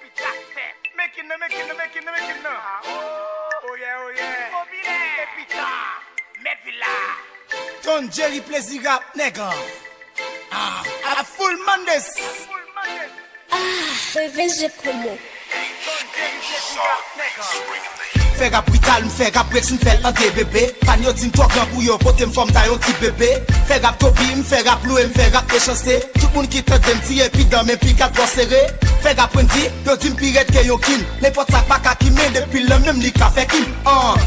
Making no. Oh yeah. Epita, Medvilla. Don Jerry plays rap, nigga. A full Mondays. VG Promo. Fè rap brutal, m'fè rap breaks, m'fè l'anté bébé. Pan yo din tok nan pou yo pote m'fom ta yon ti bébé. Fè rap topi, m'fè rap loué, m'fè rap échancé. Tout moun ki te dem ti epi dans mes pi kat serré. Fè rap rendi, yo din piret ke yon kin. N'importe sa pa ka kime depuis le même li ka fè kin.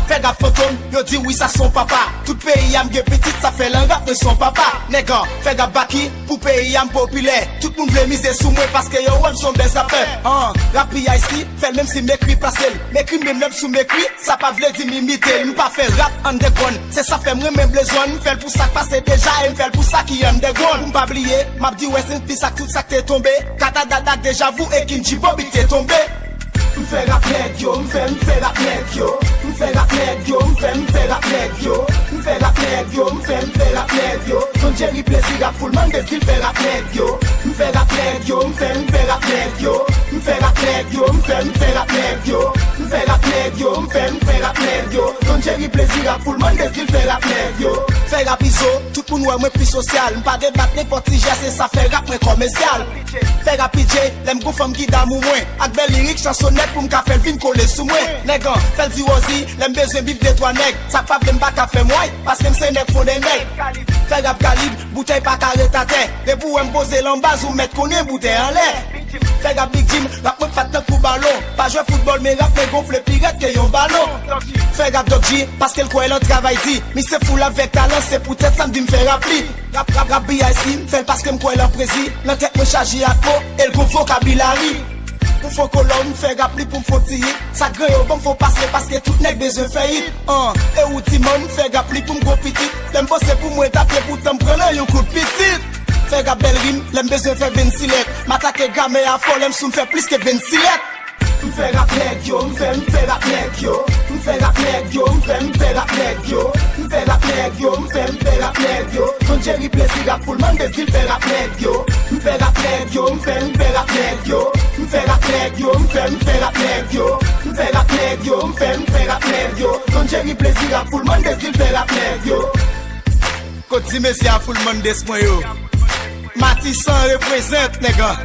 Fè rap fantôme, yo di oui ça son papa. Tout pays yam ge petite, ça fait l'un rap de son papa. Nègre, fè rap baki, pou pays yam populaire. Tout moun vle mise sou moi parce que yo wèm son bel zapper. Rap ici, fè même si m'écrit place. M'écrit même sous m'écrit. Ça pas vle di m'imiter, m'pas fait rap underground. C'est ça fait moi même besoin, m'fait pour ça passer déjà et m'fait pour ça qui underground. M'pas oublier, m'a dit ouais c'est pis ça tout ça t'est tombé. Kata dada déjà vous et Kinji Bobby t'est tombé. M'fait rap nèg yo, m'fait rap nèg yo. M'fait rap nèg yo, m'fait rap nèg yo. M'fait rap nèg yo, m'fait rap nèg yo. Don Jerry plaisir rap full man des il fait rap nèg yo. M'fait rap nèg yo, m'fait rap nèg yo. M'fait rap nèg yo, m'fait rap nèg yo. M'fait rap nèg yo, m'fait rap nèg yo. Don Jerry plaisir rap full man des il fait rap nèg yo. Fait rap iso, tout pour nous moi plus social. M'pas débattre n'importe qui c'est ça fait rap moi commercial. Fait rap DJ, l'aime go femme qui d'amour moins. Ak bel lyrique chansonnette pour m'ka faire vin coller sous moi. Nèg fait di ozi, l'aime besoin bif de toi nèg. Ça pas vle m'pa ka faire moi parce que m'se nèg font des nèg. Fait rap calibre, bouteille pas carré ta tête. De pour m'poser l'embase ou mettre connait bouteille en l'air. Fait rap Big Jim, rap moi fait pour ballon. Pas jouer football mais rap me gonfle pirate que yon ballon. Fait rap Dog G parce qu'elle quoi elle travail dit. Mais c'est fou avec talent, c'est peut-être ça me dit me faire rappeler. Rap BIC, fait parce que me quoi elle en prési. La tête me chargé à peau, elle go vocabulaire. Pour faut que l'homme fait rappeler pour me fautiller. Ça gré au bon faut passer parce que tout n'est besoin faillit. Et ou Timon fait rappeler pour me go petit. L'aime bosser pour moi taper pour t'en prendre un coup de petit. Fait rap belle rime, l'aime besoin faire 26 lettres. M'attaquer gamme à fond, l'aime sous me fait plus que 26 lettres. M'fait rap nèg yo, m'fait rap nèg yo. M'fait rap nèg yo, m'fait rap nèg yo. M'fait rap nèg yo, m'fait rap nèg yo. Don Jerry plaisir rap full man des il fait rap nèg yo. M'fait rap nèg yo, m'fait rap nèg yo. M'fait rap nèg yo, m'fait rap nèg yo. M'fait rap nèg yo, m'fait rap nèg yo. Don Jerry plaisir rap full man des il fait rap nèg yo. Côte di messi a full man des moi yo. Matissan représente nègre.